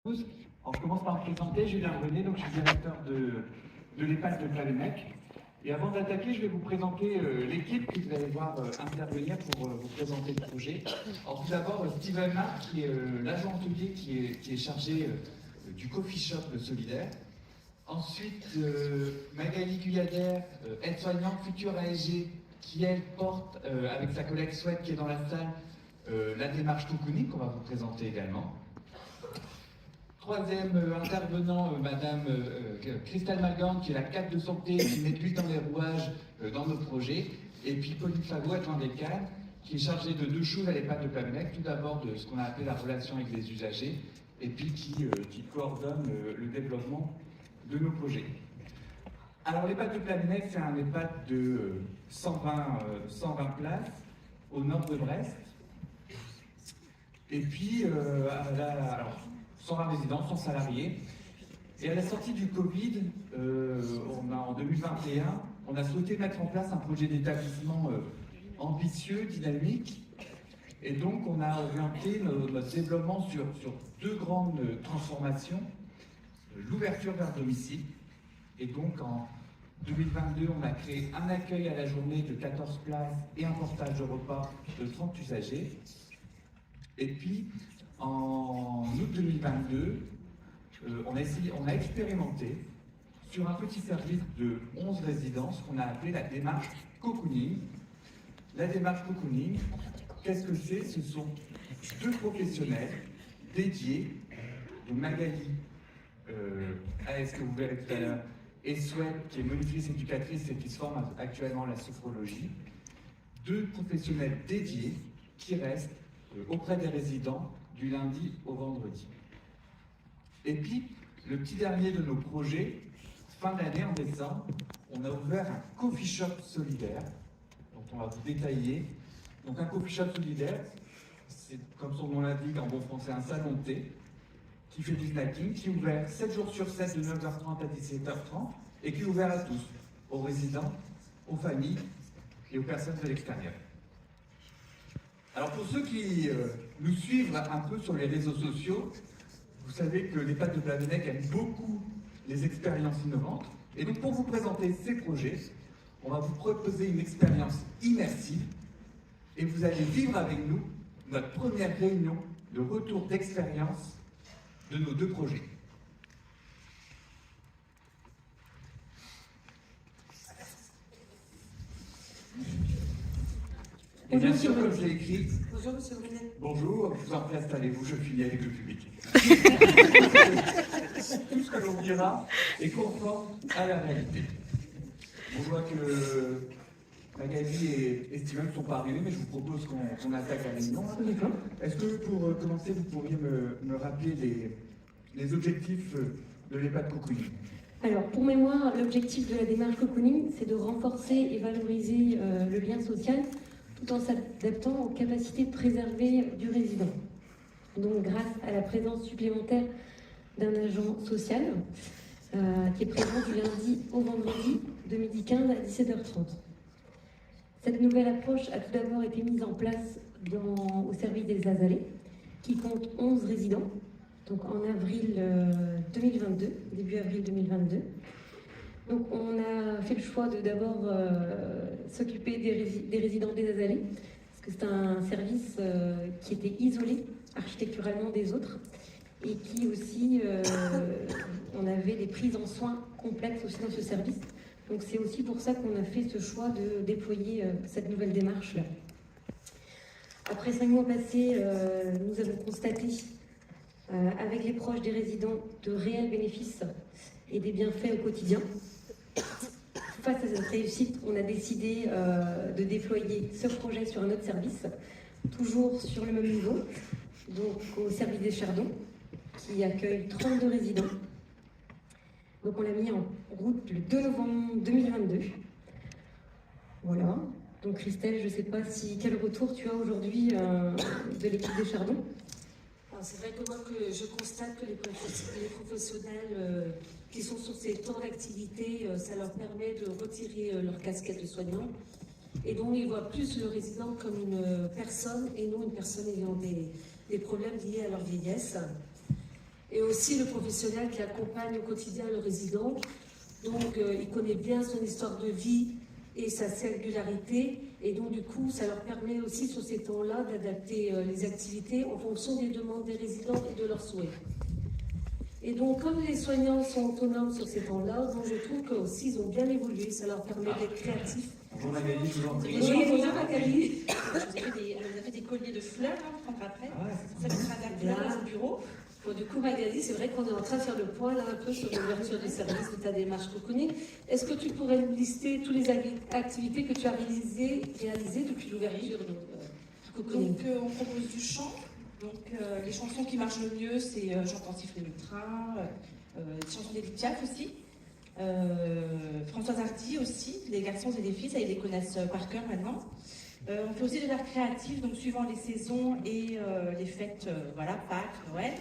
Tous. Alors, je commence par me présenter, Julien René, donc je suis directeur de l'EHPAD de Planenec. Et avant d'attaquer, je vais vous présenter l'équipe que vous allez voir intervenir pour vous présenter le projet. Alors tout d'abord, Steven Marc, qui est l'agent hôtelier qui est chargé du coffee shop solidaire. Ensuite, Magali Guyadère, aide-soignante future ASG, qui elle porte, avec sa collègue Sweat qui est dans la salle, la démarche cocooning qu'on va vous présenter également. Troisième intervenant, Madame Christelle Malgand, qui est la cadre de santé, qui met de l'huile dans les rouages dans nos projets. Et puis Pauline Fagot, adjointe des cadres, qui est chargée de deux choses à l'EHPAD de Planenec. Tout d'abord de ce qu'on a appelé la relation avec les usagers, et puis qui coordonne le développement de nos projets. Alors l'EHPAD de Planenec, c'est un EHPAD de 120 places au nord de Brest. Et puis, alors, 120 résidents, 100 salariés. Et à la sortie du Covid, en 2021, on a souhaité mettre en place un projet d'établissement ambitieux, dynamique. Et donc, on a orienté notre développement sur deux grandes transformations. L'ouverture vers domicile. Et donc, en 2022, on a créé un accueil à la journée de 14 places et un portage de repas de 30 usagers. Et puis, en août 2022, on a expérimenté sur un petit service de 11 résidences qu'on a appelé la démarche cocooning. La démarche cocooning, qu'est-ce que c'est? Ce sont deux professionnels dédiés, de Magali, AS que vous verrez tout à l'heure, et Sweat, qui est monitrice éducatrice et qui se forme actuellement à la sophrologie. Deux professionnels dédiés qui restent auprès des résidents du lundi au vendredi. Et puis, le petit dernier de nos projets, fin d'année, en décembre, on a ouvert un coffee shop solidaire, dont on va vous détailler. Donc un coffee shop solidaire, c'est comme son nom l'indique en bon français, un salon de thé, qui fait du snacking, qui est ouvert 7 jours sur 7 de 9h30 à 17h30, et qui est ouvert à tous, aux résidents, aux familles et aux personnes de l'extérieur. Alors pour ceux qui nous suivent un peu sur les réseaux sociaux, vous savez que l'EHPAD de Planenec aime beaucoup les expériences innovantes. Et donc pour vous présenter ces projets, on va vous proposer une expérience immersive et vous allez vivre avec nous notre première réunion de retour d'expérience de nos deux projets. Et bien sûr, comme je l'ai écrit, bonjour Monsieur René. Bonjour, je vous en prie, installez-vous, je finis avec le public. Tout ce que l'on dira est conforme à la réalité. On voit que Magali et Steven ne sont pas arrivés, mais je vous propose qu'on attaque la réunion. Est-ce que pour commencer, vous pourriez me rappeler les objectifs de l'EHPAD cocooning? Alors, pour mémoire, l'objectif de la démarche cocooning, c'est de renforcer et valoriser le lien social tout en s'adaptant aux capacités de préserver du résident. Donc, grâce à la présence supplémentaire d'un agent social qui est présent du lundi au vendredi de 12h15 à 17h30. Cette nouvelle approche a tout d'abord été mise en place au service des Azalées, qui compte 11 résidents, donc en avril 2022, début avril 2022. Donc on a fait le choix de d'abord s'occuper des résidents des Azalées, parce que c'est un service qui était isolé architecturalement des autres, et qui aussi, on avait des prises en soins complexes aussi dans ce service. Donc c'est aussi pour ça qu'on a fait ce choix de déployer cette nouvelle démarche-là. Après 5 mois passés, nous avons constaté avec les proches des résidents de réels bénéfices et des bienfaits au quotidien. Face à cette réussite, on a décidé de déployer ce projet sur un autre service, toujours sur le même niveau, donc au service des Chardons, qui accueille 32 résidents. Donc on l'a mis en route le 2 novembre 2022. Voilà. Donc Christelle, je ne sais pas quel retour tu as aujourd'hui de l'équipe des Chardons. C'est vrai que moi, je constate que les professionnels qui sont sur ces temps d'activité, ça leur permet de retirer leur casquette de soignant. Et donc, ils voient plus le résident comme une personne et non une personne ayant des problèmes liés à leur vieillesse. et aussi le professionnel qui accompagne au quotidien le résident. Donc, il connaît bien son histoire de vie et sa singularité. Et donc, du coup, ça leur permet aussi, sur ces temps-là, d'adapter les activités en fonction des demandes des résidents et de leurs souhaits. Et donc, comme les soignants sont autonomes sur ces temps-là, donc je trouve qu'aussi, ils ont bien évolué. Ça leur permet d'être créatifs. Bonjour Magali, je vous en prie. Bonjour Magali. Vous avez fait des colliers de fleurs, hein, prendre après. Ah ouais, Ça mettra de la fleur dans le bureau. Bon, du coup, Magali, c'est vrai qu'on est en train de faire le point là un peu sur l'ouverture du service de ta démarche cocooning. Est-ce que tu pourrais nous lister toutes les activités que tu as réalisées depuis l'ouverture du cocooning? Donc, on propose du chant. Donc, les chansons qui marchent le mieux, c'est J'entends siffler le train, les chansons d'Edith Piaf aussi. Françoise Hardy aussi, les garçons et les filles, ça ils les connaissent par cœur maintenant. On fait aussi de l'art créatif, donc suivant les saisons et les fêtes, voilà, Pâques, Noël.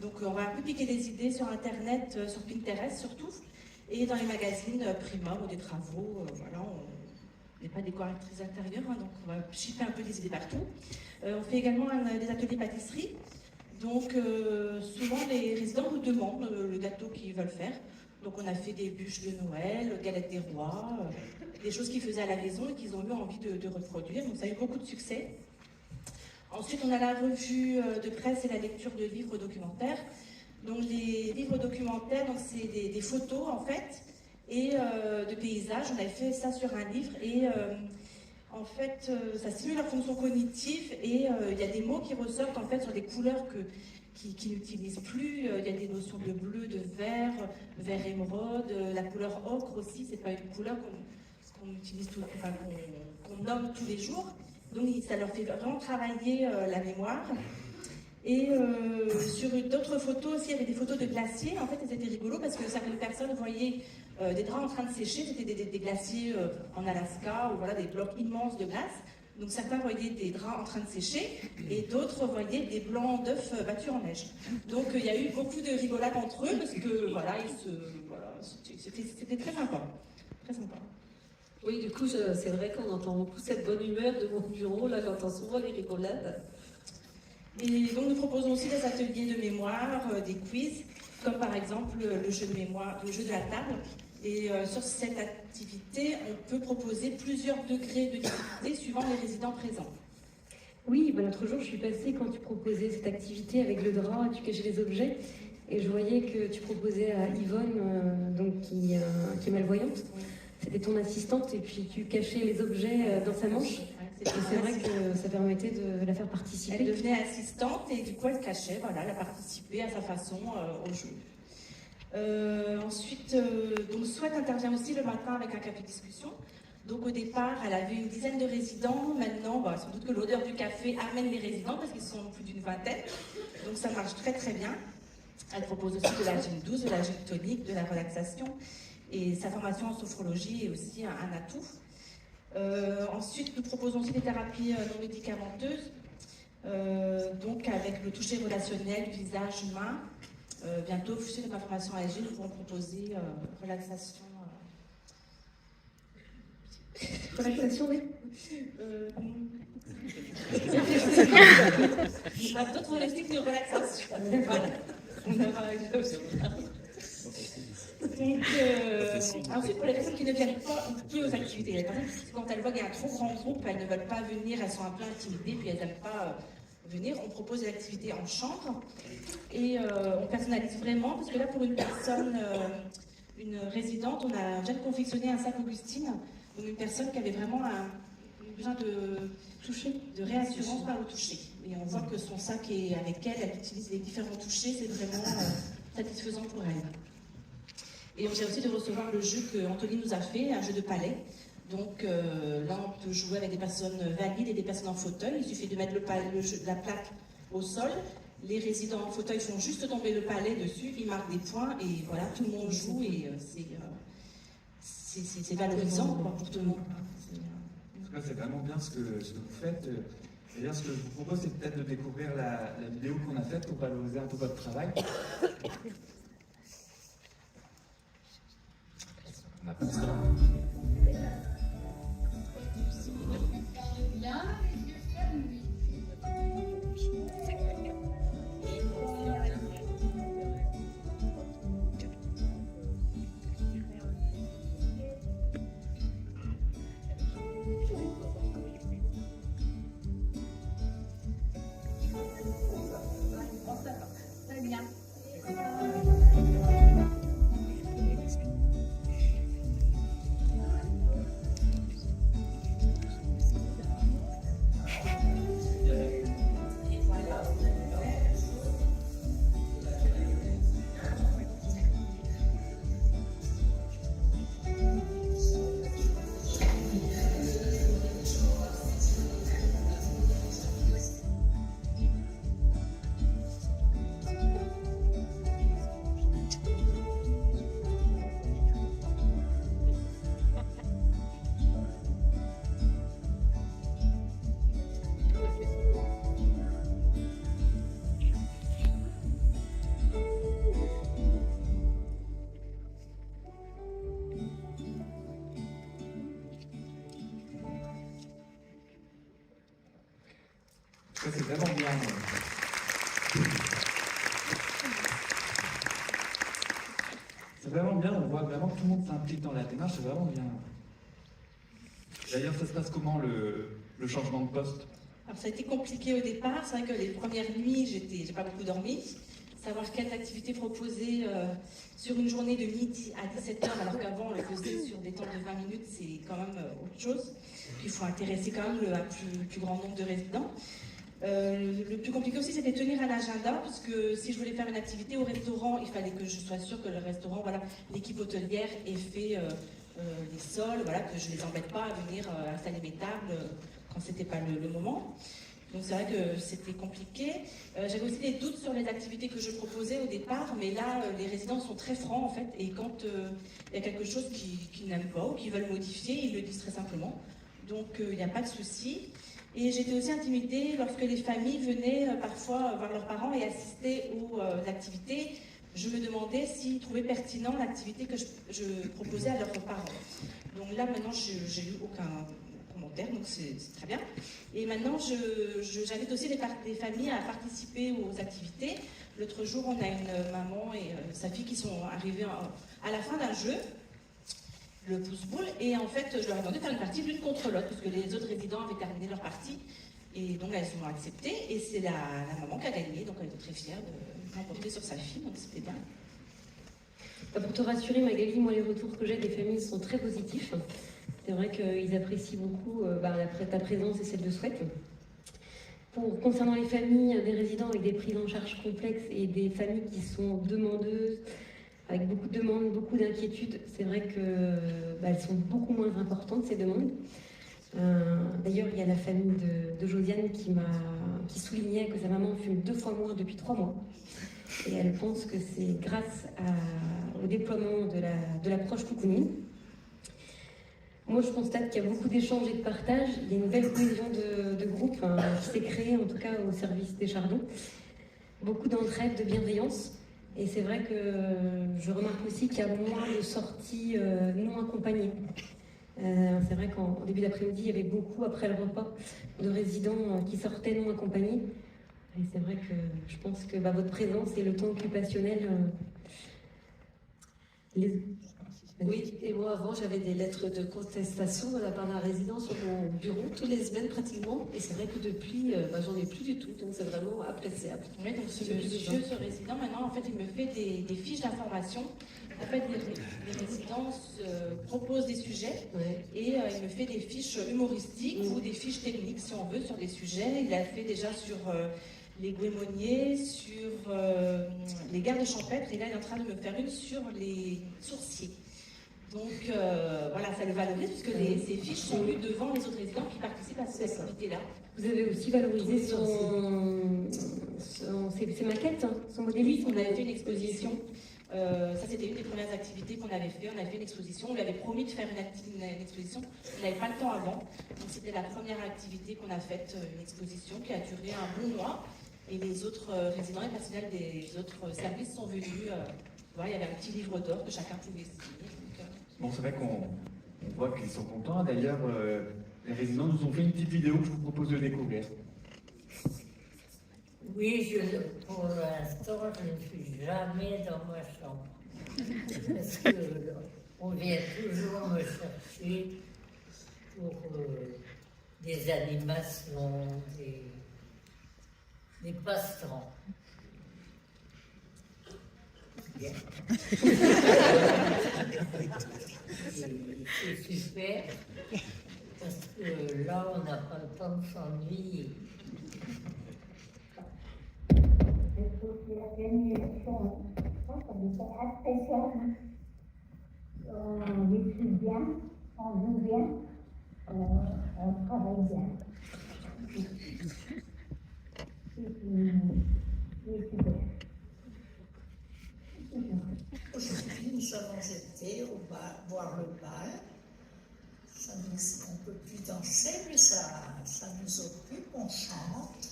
Donc on va un peu piquer des idées sur Internet, sur Pinterest surtout, et dans les magazines Prima ou des travaux, voilà, on n'est pas décoratrice intérieure, hein, donc on va chipper un peu des idées partout. On fait également des ateliers pâtisserie, donc souvent les résidents nous demandent le gâteau qu'ils veulent faire. Donc on a fait des bûches de Noël, galettes des rois, des choses qu'ils faisaient à la maison et qu'ils ont eu envie de reproduire. Donc ça a eu beaucoup de succès. Ensuite, on a la revue de presse et la lecture de livres documentaires. Donc les livres documentaires, donc c'est des photos en fait, et de paysages. On avait fait ça sur un livre et en fait, ça stimule la fonction cognitive et il y a des mots qui ressortent en fait sur des couleurs qui n'utilisent plus. Il y a des notions de bleu, de vert, vert émeraude, la couleur ocre aussi, c'est pas une couleur qu'on utilise enfin, qu'on nomme tous les jours. Donc ça leur fait vraiment travailler la mémoire. Et sur d'autres photos aussi, il y avait des photos de glaciers. En fait, c'était rigolo parce que certaines personnes voyaient des draps en train de sécher. C'était des glaciers en Alaska, ou voilà, des blocs immenses de glace. Donc certains voyaient des draps en train de sécher et d'autres voyaient des blancs d'œufs battus en neige. Donc il y a eu beaucoup de rigolades entre eux parce que voilà, c'était très sympa. Très sympa. Oui, du coup, c'est vrai qu'on entend beaucoup cette bonne humeur de mon bureau. Là, j'entends souvent les rigolades. Et donc nous proposons aussi des ateliers de mémoire, des quiz, comme par exemple le jeu de mémoire, le jeu de la table. Et sur cette activité, on peut proposer plusieurs degrés de difficulté suivant les résidents présents. Oui, ben l'autre jour, je suis passée quand tu proposais cette activité avec le drap, tu cachais les objets, et je voyais que tu proposais à Yvonne, donc qui est malvoyante. Oui. C'était ton assistante, et puis tu cachais les objets dans sa manche. Et c'est vrai que ça permettait de la faire participer. Elle devenait assistante et du coup elle cachait, voilà, elle a participé à sa façon au jeu. Ensuite, donc Sweat intervient aussi le matin avec un café discussion. Donc au départ, elle avait une dizaine de résidents. Maintenant, sans doute que l'odeur du café amène les résidents parce qu'ils sont plus d'une vingtaine. Donc ça marche très très bien. Elle propose aussi de la gym douce, de la gym tonique, de la relaxation. Et sa formation en sophrologie est aussi un atout. Ensuite, nous proposons aussi des thérapies non médicamenteuses, donc avec le toucher relationnel, visage, main. Bientôt, sur ma formation ASG, nous pourrons proposer relaxation. Relaxation, oui. D'autres techniques de relaxation. Voilà. Donc, ensuite, pour les personnes qui ne viennent pas plus aux activités, les personnes, quand elles voient qu'il y a un trop grand groupe, elles ne veulent pas venir, elles sont un peu intimidées, puis elles n'aiment pas venir, on propose des activités en chambre et on personnalise vraiment, parce que là, pour une personne, une résidente, on a déjà confectionné un sac Augustine, donc une personne qui avait vraiment besoin de toucher, de réassurance par le toucher. Et on voit que son sac est avec elle, elle utilise les différents touchés, c'est vraiment satisfaisant pour elle. Et on vient aussi de recevoir le jeu que Anthony nous a fait, un jeu de palais. Donc là, on peut jouer avec des personnes valides et des personnes en fauteuil. Il suffit de mettre la plaque au sol. Les résidents en fauteuil font juste tomber le palais dessus, ils marquent des points et voilà, tout le monde joue et c'est valorisant quoi, pour tout le monde. En tout cas, c'est vraiment bien ce que vous faites. D'ailleurs, ce que je vous propose, c'est peut-être de découvrir la vidéo qu'on a faite pour valoriser un peu votre travail. On a pas ça. Là, les yeux fermés. Ça, c'est vraiment bien. C'est vraiment bien, on voit vraiment que tout le monde s'implique dans la démarche, c'est vraiment bien. D'ailleurs, ça se passe comment le changement de poste? Alors, ça a été compliqué au départ. C'est vrai que les premières nuits, j'ai pas beaucoup dormi. Savoir quelles activités proposer sur une journée de midi à 17h, alors qu'avant on le faisait sur des temps de 20 minutes, c'est quand même autre chose. Puis il faut intéresser quand même un plus grand nombre de résidents. Le plus compliqué aussi, c'était de tenir un agenda, parce que si je voulais faire une activité au restaurant, il fallait que je sois sûre que le restaurant, voilà, l'équipe hôtelière ait fait les sols, voilà, que je ne les embête pas à venir installer mes tables quand c'était pas le moment. Donc c'est vrai que c'était compliqué. J'avais aussi des doutes sur les activités que je proposais au départ, mais là, les résidents sont très francs en fait, et quand il y a quelque chose qu'ils n'aiment pas ou qu'ils veulent modifier, ils le disent très simplement. Donc il n'y a pas de souci. Et j'étais aussi intimidée lorsque les familles venaient parfois voir leurs parents et assister aux activités. Je me demandais s'ils trouvaient pertinent l'activité que je proposais à leurs parents. Donc là, maintenant, j'ai eu aucun commentaire, donc c'est très bien. Et maintenant, j'invite aussi les familles à participer aux activités. L'autre jour, on a une maman et sa fille qui sont arrivées à la fin d'un jeu, le pouce-boule, et en fait, je leur ai demandé de faire une partie l'une contre l'autre, parce que les autres résidents avaient terminé leur partie, et donc elles ont accepté, et c'est la maman qui a gagné, donc elle était très fière de remporter sur sa fille, donc c'était bien. Pour te rassurer, Magali, moi, les retours que j'ai des familles sont très positifs. C'est vrai qu'ils apprécient beaucoup ta présence et celle de Souhaite. Concernant les familles des résidents avec des prises en charge complexes et des familles qui sont demandeuses, avec beaucoup de demandes, beaucoup d'inquiétudes, c'est vrai qu'elles sont beaucoup moins importantes, ces demandes. D'ailleurs, il y a la famille de Josiane qui soulignait que sa maman fume 2 fois moins depuis 3 mois. Et elle pense que c'est grâce au déploiement de l'approche cocooning. Moi, je constate qu'il y a beaucoup d'échanges et de partages. Il y a une belle cohésion de groupe qui s'est créée, en tout cas au service des Chardons. Beaucoup d'entraide, de bienveillance. Et c'est vrai que je remarque aussi qu'il y a moins de sorties non accompagnées. C'est vrai qu'en début d'après-midi, il y avait beaucoup, après le repas, de résidents qui sortaient non accompagnés. Et c'est vrai que je pense que votre présence et le temps occupationnel... Oui, et moi avant j'avais des lettres de contestation de la part d'un résident sur mon bureau tous les semaines pratiquement, et c'est vrai que depuis j'en ai plus du tout, donc c'est vraiment appréciable. Oui, donc ce monsieur, ce résident, maintenant en fait il me fait des fiches d'information. En fait, les résidents proposent des sujets et il me fait des fiches humoristiques ou des fiches techniques si on veut sur des sujets. Il a fait déjà sur les goémoniers, sur les gardes champêtres, et là il est en train de me faire une sur les sourciers. Donc voilà, ça le valorise puisque ces fiches sont lues devant les autres résidents qui participent à cette activité-là. Vous avez aussi valorisé ses maquettes, son modélisme. On avait fait une exposition. Ça, c'était une des premières activités qu'on avait fait. On avait fait une exposition. On lui avait promis de faire une exposition. On n'avait pas le temps avant. Donc, c'était la première activité qu'on a faite, une exposition qui a duré un bon mois. Et les autres résidents et personnels des autres services sont venus. Voilà, il y avait un petit livre d'or que chacun pouvait signer. Bon, c'est vrai qu'on voit qu'ils sont contents. D'ailleurs, les résidents nous ont fait une petite vidéo que je vous propose de découvrir. Oui, pour l'instant, je ne suis jamais dans ma chambre. Parce qu'on vient toujours me chercher pour des animations, des passe-temps. Bien. C'est super, parce que là, on n'a pas le temps de s'ennuyer. L'organisation, ça me fait spécial. On écrit bien, on joue bien, on travaille bien. C'est super. Aujourd'hui, nous sommes été au bal, voir le bal. Ça nous, on ne peut plus danser, mais ça nous occupe, on chante.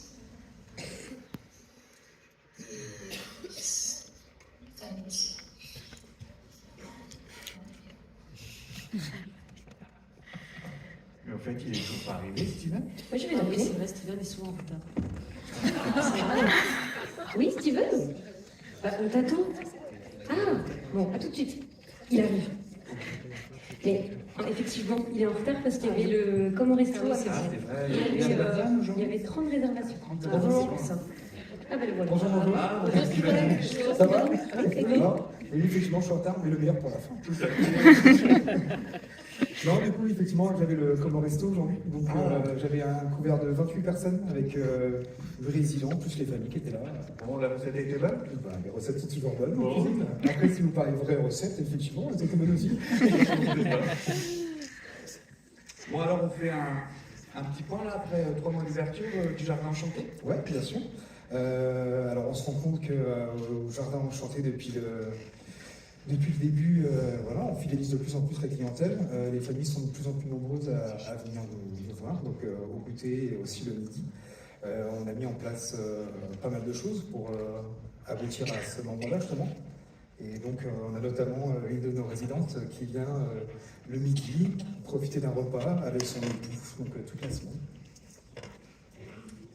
Ça nous... Mais en fait, il est toujours pas arrivé, Steven. Moi, je vais Ah oui, l'appeler. c'est vrai, Steven est souvent en retard. Oui, Steven? Bah, on t'attend. Ah, bon, à tout de suite. Il arrive. Mais effectivement, il est en retard parce qu'il y avait le comme au resto. Ah oui, c'est à vrai. midi. C'est vrai, Il y il y a avait, de la viande il y aujourd'hui. avait 30 réservations. Ah, Ah, bon, c'est pour ça. Ah ben le voilà. Bonjour, bonjour. Ah, Bonjour, Steven. Ça va? Et vous? Non, oui, effectivement, je suis en retard, mais le meilleur pour la fin. Non, du coup, effectivement, j'avais le Como Resto aujourd'hui. Donc, j'avais un couvert de 28 personnes avec le résident, plus les familles qui étaient là. Bon, la recette était bonne. Bah, les recettes sont toujours bonnes. Bon. en cuisine. Après, si vous parlez vraies recettes, effectivement, elles étaient bonnes aussi. Bon, alors on fait un petit point là après 3 mois d'ouverture du Jardin Enchanté. Ouais, bien sûr. Alors, on se rend compte qu'au Jardin Enchanté, depuis le début, voilà, on fidélise de plus en plus la clientèle. Les familles sont de plus en plus nombreuses à venir nous voir, donc au goûter et aussi le midi. On a mis en place pas mal de choses pour aboutir à ce moment-là, justement. Et donc, on a notamment une de nos résidentes qui vient le midi profiter d'un repas avec son époux, donc toute la semaine.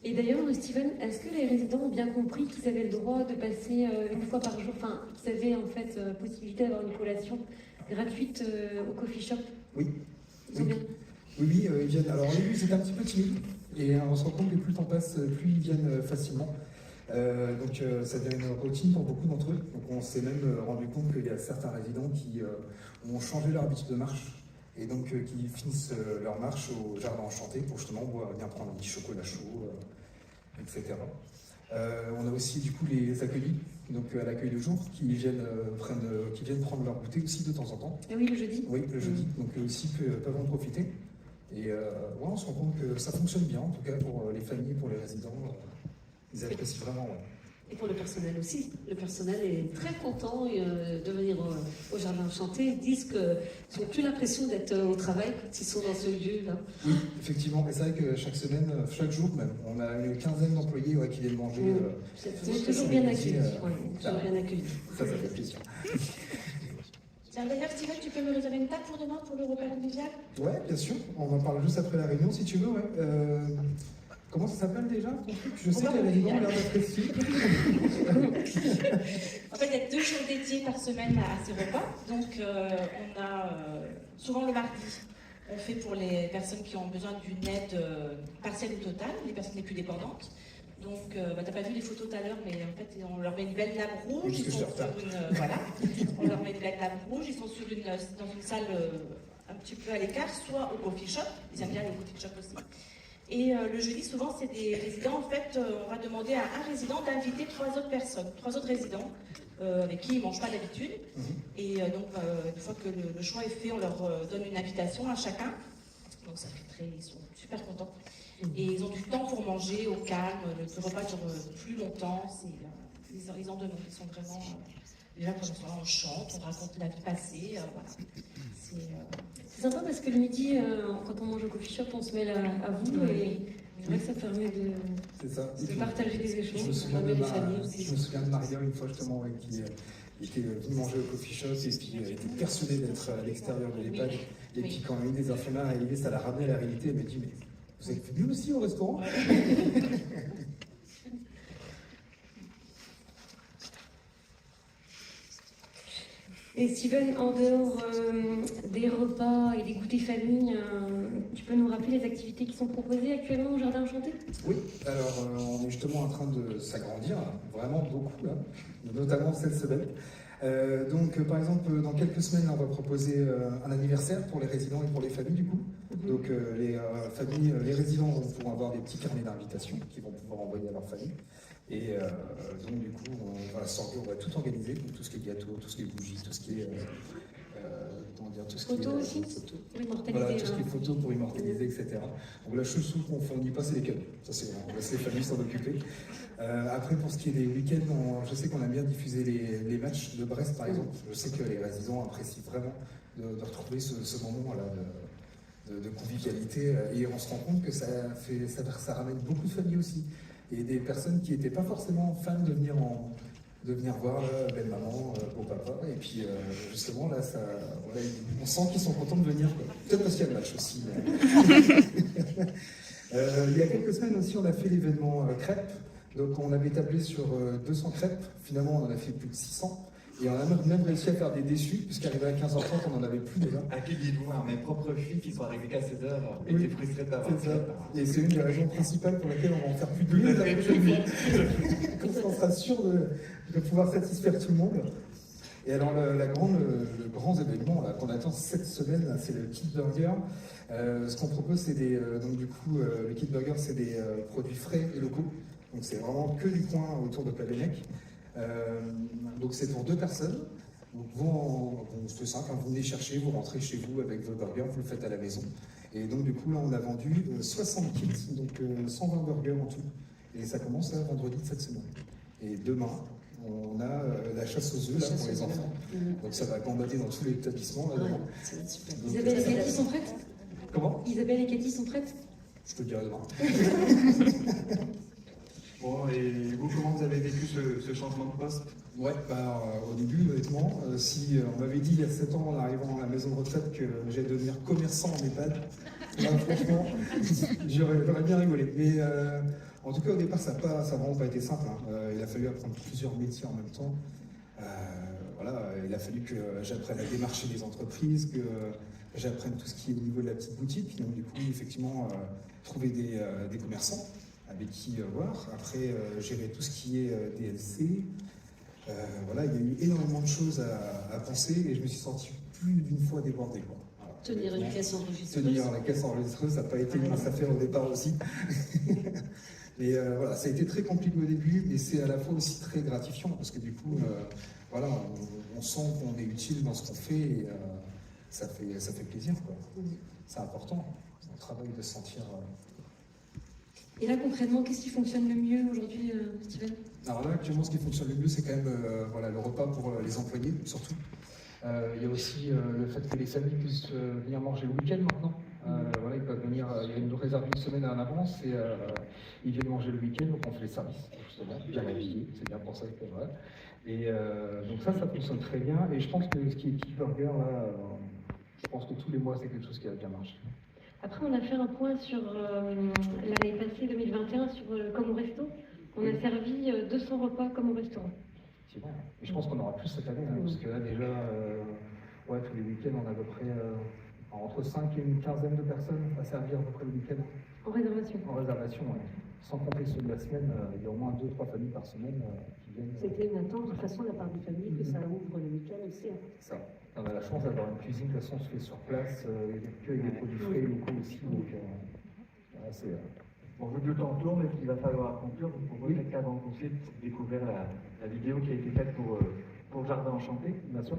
Et d'ailleurs, Steven, est-ce que les résidents ont bien compris qu'ils avaient le droit de passer une fois par jour, enfin, qu'ils avaient en fait possibilité d'avoir une collation gratuite au coffee shop? Oui. Ils ont bien. Oui, ils viennent. Alors, au début, c'était un petit peu timide. Et on se rend compte que plus le temps passe, plus ils viennent facilement. Donc, ça devient une routine pour beaucoup d'entre eux. Donc, on s'est même rendu compte qu'il y a certains résidents qui ont changé leur habitude de marche. Et donc, qui finissent leur marche au Jardin Enchanté pour justement bien prendre un petit chocolat chaud, etc. On a aussi du coup les accueillis, donc à l'accueil de jour, qui viennent prendre leur goûter aussi de temps en temps. Ah oui, le jeudi. Oui, le jeudi, donc eux aussi peuvent en profiter. Et ouais, on se rend compte que ça fonctionne bien, en tout cas pour les familles, pour les résidents. Ils apprécient vraiment. Ouais. Et pour le personnel aussi. Le personnel est très content de venir au Jardin Enchanté. Ils disent qu'ils n'ont plus l'impression d'être au travail quand ils sont dans ce lieu-là. Oui, effectivement. Et c'est vrai que chaque semaine, chaque jour même, on a une quinzaine d'employés qui viennent manger. Vous êtes toujours bien accueillis. Toujours bien accueillis. Ça fait plaisir. Tiens, d'ailleurs, Steven, tu peux me réserver une table pour demain pour le repas convivial? Ouais, bien sûr. On en parle juste après la réunion si tu veux. Ouais. Comment ça s'appelle déjà ton truc? Je sais que les résidents ont l'air d'apprécier. En fait, il y a 2 jours dédiés par semaine à ces repas. Donc, on a souvent le mardi, on fait pour les personnes qui ont besoin d'une aide partielle ou totale, les personnes les plus dépendantes. Donc, tu n'as pas vu les photos tout à l'heure, mais en fait, on leur met une belle nappe rouge. Oui, Ils sont sur voilà. On leur met une belle nappe rouge. Ils sont dans une salle un petit peu à l'écart, soit au coffee shop. Ils aiment bien les coffee shop aussi. Et le jeudi, souvent, c'est des résidents. En fait, on va demander à un résident d'inviter 3 autres personnes, 3 autres résidents avec qui ils ne mangent pas d'habitude. Et donc, une fois que le choix est fait, on leur donne une invitation à chacun. Donc, ça fait ils sont super contents. Et ils ont du temps pour manger au calme. Le repas dure plus longtemps. Ils en demandent. Ils sont vraiment. Déjà, pour l'instant, on chante, on raconte la vie passée. Voilà. C'est sympa parce que le midi, quand on mange au coffee shop, on se mêle à vous et c'est vrai que ça permet de partager des échanges. Je me souviens de Maria une fois justement qui était venue manger au coffee shop et puis elle était persuadée d'être à l'extérieur de l'EHPAD. Et puis quand une des infirmières est arrivée, ça l'a ramenée à la réalité. Elle m'a dit mais vous êtes venus aussi au restaurant? Et Steven, en dehors des repas et des goûters famille, tu peux nous rappeler les activités qui sont proposées actuellement au Jardin Enchanté? Oui, alors on est justement en train de s'agrandir, vraiment beaucoup, là, notamment cette semaine. Donc par exemple, dans quelques semaines, on va proposer un anniversaire pour les résidents et pour les familles du coup. Donc les familles, les résidents vont pouvoir avoir des petits carnets d'invitation qu'ils vont pouvoir envoyer à leur famille. Et donc du coup, on va tout organiser, donc tout ce qui est gâteau, tout ce qui est bougies, tout ce qui est tout ce Photos aussi photos. Pour immortaliser. Voilà, tout ce qui est photos pour immortaliser, etc. Donc la chose qu'on ne fournit pas, c'est les cadeaux. Ça, c'est on laisse les familles s'en occuper. Après, pour ce qui est des week-ends, je sais qu'on aime bien diffuser les matchs de Brest, par exemple. Je sais que les résidents apprécient vraiment de retrouver ce moment-là de convivialité. Et on se rend compte que ça ramène beaucoup de familles aussi. Et des personnes qui n'étaient pas forcément fans de venir voir belle maman, beau papa. Et puis justement, là, on sent qu'ils sont contents de venir. Peut-être parce qu'il y a le match aussi. Mais... il y a quelques semaines aussi, on a fait l'événement crêpes. Donc on avait tablé sur 200 crêpes, finalement on en a fait plus de 600. Et on a même réussi à faire des déçus, puisqu'arrivé à 15h30, on n'en avait plus déjà. À qui dites-vous, mes propres filles qui sont arrivées qu'à 16h Oui, étaient frustrées de l'avoir. C'est ça. Et c'est une des raisons principales pour laquelle on va en faire plus de Tout à 1000 la fait. prochaine fois. Comme ça, on sera sûr de pouvoir satisfaire tout le monde. Et alors, le grand événement là, qu'on attend cette semaine, là, c'est le Kid Burger. Ce qu'on propose, c'est le Kid Burger, c'est des produits frais et locaux. Donc, c'est vraiment que du coin autour de Plabennec. Donc, c'est pour 2 personnes. Donc, c'est simple, vous venez chercher, vous rentrez chez vous avec vos burgers, vous le faites à la maison. Et donc, du coup, là, on a vendu 60 kits, donc 120 burgers en tout. Et ça commence là, vendredi de cette semaine. Et demain, on a la chasse aux œufs là, pour les enfants. Donc ça va gambader dans tous les établissements. Là, Ouais, ça va être super. Donc, Isabelle et Cathy sont prêtes? Comment? Isabelle et Cathy sont prêtes? Je te le dirai demain. Bon, et vous, comment vous avez vécu ce changement de poste? Ouais, au début, honnêtement, si on m'avait dit il y a 7 ans en arrivant à la maison de retraite que j'allais devenir commerçant en EHPAD, là, franchement, j'aurais bien rigolé. Mais en tout cas, au départ, ça n'a vraiment pas été simple. Hein. Il a fallu apprendre plusieurs métiers en même temps. Voilà, il a fallu que j'apprenne à démarcher des entreprises, que j'apprenne tout ce qui est au niveau de la petite boutique. Donc, du coup, effectivement, trouver des commerçants avec qui voir. Après, gérer tout ce qui est DLC. Voilà, il y a eu énormément de choses à penser et je me suis senti plus d'une fois débordé. Quoi. Voilà. Tenir une caisse enregistreuse. Tenir la caisse enregistreuse, ça n'a pas été une mince affaire au départ aussi. Mais voilà, ça a été très compliqué au début, mais c'est à la fois aussi très gratifiant parce que du coup, voilà, on sent qu'on est utile dans ce qu'on fait et ça fait plaisir. Quoi. C'est important, c'est un travail de se sentir. Et là, concrètement, qu'est-ce qui fonctionne le mieux aujourd'hui, Steven? Alors là, actuellement, ce qui fonctionne le mieux, c'est quand même voilà, le repas pour les employés, surtout. Il y a aussi le fait que les familles puissent venir manger le week-end maintenant. Voilà, ils peuvent venir, il y a une réserve une semaine en avance et ils viennent manger le week-end, donc on fait les services, justement, bien habillés, c'est bien pour ça que voilà. Et donc ça fonctionne très bien. Et je pense que ce qui est Kid Burger, là, je pense que tous les mois, c'est quelque chose qui a bien marché. Après, on a fait un point sur l'année passée, 2021, sur Comme au Resto. On a servi 200 repas comme au restaurant. C'est bon. Et je pense qu'on aura plus cette année, hein, parce que là, déjà, ouais, tous les week-ends, on a à peu près entre 5 et une quinzaine de personnes à servir à peu près le week-end. En réservation. En réservation, oui. Sans compter ceux de la semaine, il y a au moins 2-3 familles par semaine qui viennent. C'était une attente de toute façon de la part des familles que ça ouvre le week-end aussi. Hein. C'est ça. On a la chance d'avoir une cuisine, de toute façon, se fait sur place, que avec des produits frais locaux aussi. Donc, voilà, c'est. Bon, vu que le temps tourne et qu'il va falloir conclure, je vous propose qu'avant qu'on puisse découvrir la vidéo qui a été faite pour Jardin Enchanté. Bien sûr.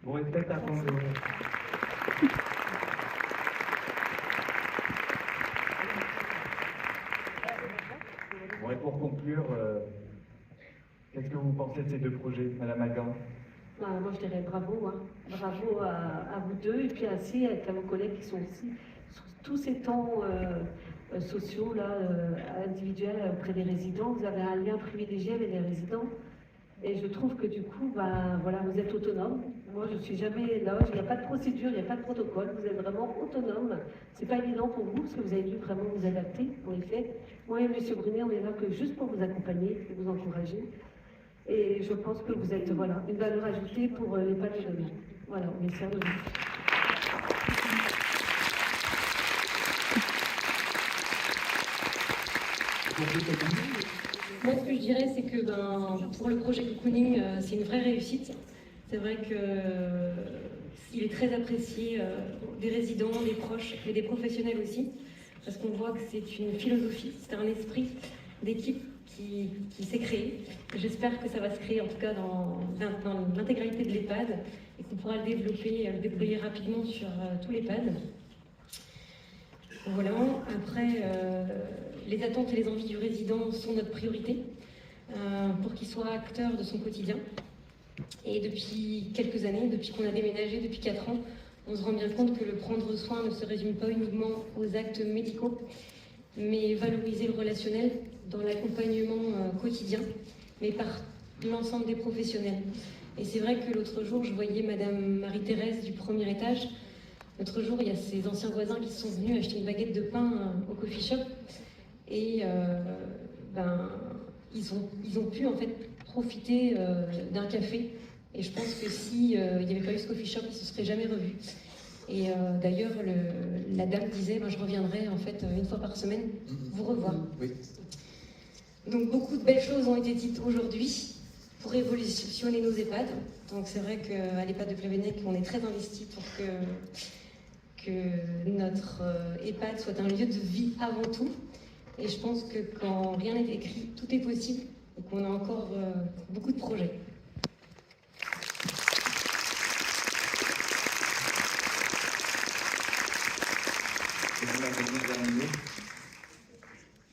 Bon, et peut-être attendre. Bon, et pour conclure, qu'est-ce que vous pensez de ces 2 projets, Madame Agan? Moi, je dirais bravo. Hein. Bravo à vous deux et puis ainsi à vos collègues qui sont aussi sur tous ces temps sociaux, là, individuels auprès des résidents. Vous avez un lien privilégié avec les résidents. Et je trouve que du coup, voilà, vous êtes autonome. Moi, je ne suis jamais là, il n'y a pas de procédure, il n'y a pas de protocole. Vous êtes vraiment autonome. C'est pas évident pour vous, parce que vous avez dû vraiment vous adapter, en effet. Moi et M. Brunet, on est là que juste pour vous accompagner et vous encourager. Et je pense que vous êtes, voilà, une valeur ajoutée pour les pas de demain. Voilà, on est fiers de vous. Moi, ce que je dirais, c'est que pour le projet Cocooning, c'est une vraie réussite. C'est vrai qu'il est très apprécié des résidents, des proches et des professionnels aussi, parce qu'on voit que c'est une philosophie, c'est un esprit d'équipe qui s'est créé. J'espère que ça va se créer en tout cas dans l'intégralité de l'EHPAD et qu'on pourra le développer, le déployer rapidement sur tout l'EHPAD. Voilà. Après, les attentes et les envies du résident sont notre priorité pour qu'il soit acteur de son quotidien. Et depuis quelques années, depuis qu'on a déménagé, depuis 4 ans, on se rend bien compte que le prendre soin ne se résume pas uniquement aux actes médicaux, mais valoriser le relationnel dans l'accompagnement quotidien, mais par l'ensemble des professionnels. Et c'est vrai que l'autre jour, je voyais Madame Marie-Thérèse du premier étage. L'autre jour, il y a ses anciens voisins qui sont venus acheter une baguette de pain au coffee shop et ils ont pu en fait profiter d'un café. Et je pense que si il n'y avait pas eu ce coffee shop, ils ne se seraient jamais revus. Et d'ailleurs, la dame disait, je reviendrai en fait une fois par semaine vous revoir. Oui. Donc beaucoup de belles choses ont été dites aujourd'hui pour révolutionner nos EHPAD. Donc c'est vrai qu'à l'EHPAD de Plabennec, on est très investi pour que notre EHPAD soit un lieu de vie avant tout. Et je pense que quand rien n'est écrit, tout est possible et qu'on a encore beaucoup de projets.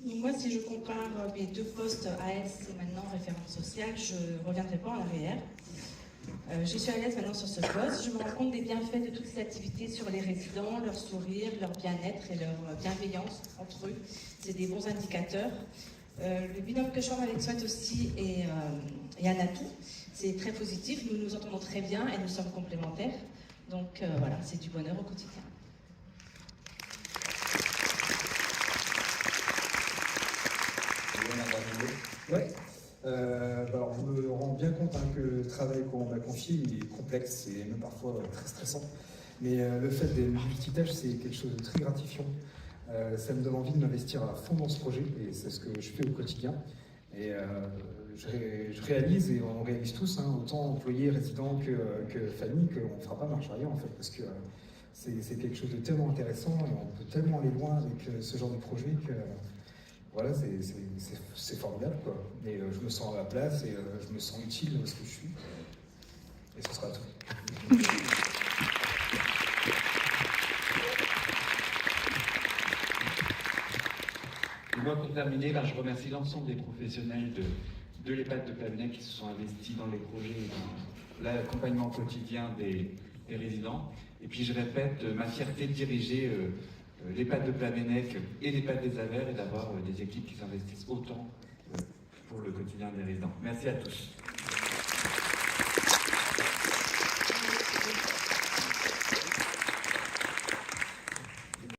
Moi, si je compare mes 2 postes AS et maintenant référente sociale, je ne reviendrai pas en arrière. Je suis à l'aise maintenant sur ce poste. Je me rends compte des bienfaits de toutes ces activités sur les résidents, leur sourire, leur bien-être et leur bienveillance entre eux. C'est des bons indicateurs. Le binôme que je forme avec Swat aussi est un atout. C'est très positif. Nous nous entendons très bien et nous sommes complémentaires. Donc voilà, c'est du bonheur au quotidien. Ouais. Alors, je me rends bien compte que le travail qu'on m'a confié il est complexe et même parfois très stressant. Mais le fait d'être multitâche, c'est quelque chose de très gratifiant. Ça me donne envie de m'investir à fond dans ce projet et c'est ce que je fais au quotidien. Et je réalise, et on réalise tous, autant employés, résidents que familles, qu'on ne fera pas marche arrière en fait, parce que c'est quelque chose de tellement intéressant et on peut tellement aller loin avec ce genre de projet que voilà, c'est formidable quoi. Et je me sens à ma place et je me sens utile dans ce que je suis. Et ce sera tout. Et moi, pour terminer, je remercie l'ensemble des professionnels de l'EHPAD de Plabennec qui se sont investis dans les projets et dans l'accompagnement quotidien des résidents. Et puis je répète, ma fierté de diriger l'EHPAD de Plabennec et l'EHPAD des Avers et d'avoir des équipes qui s'investissent autant pour le quotidien des résidents. Merci à tous.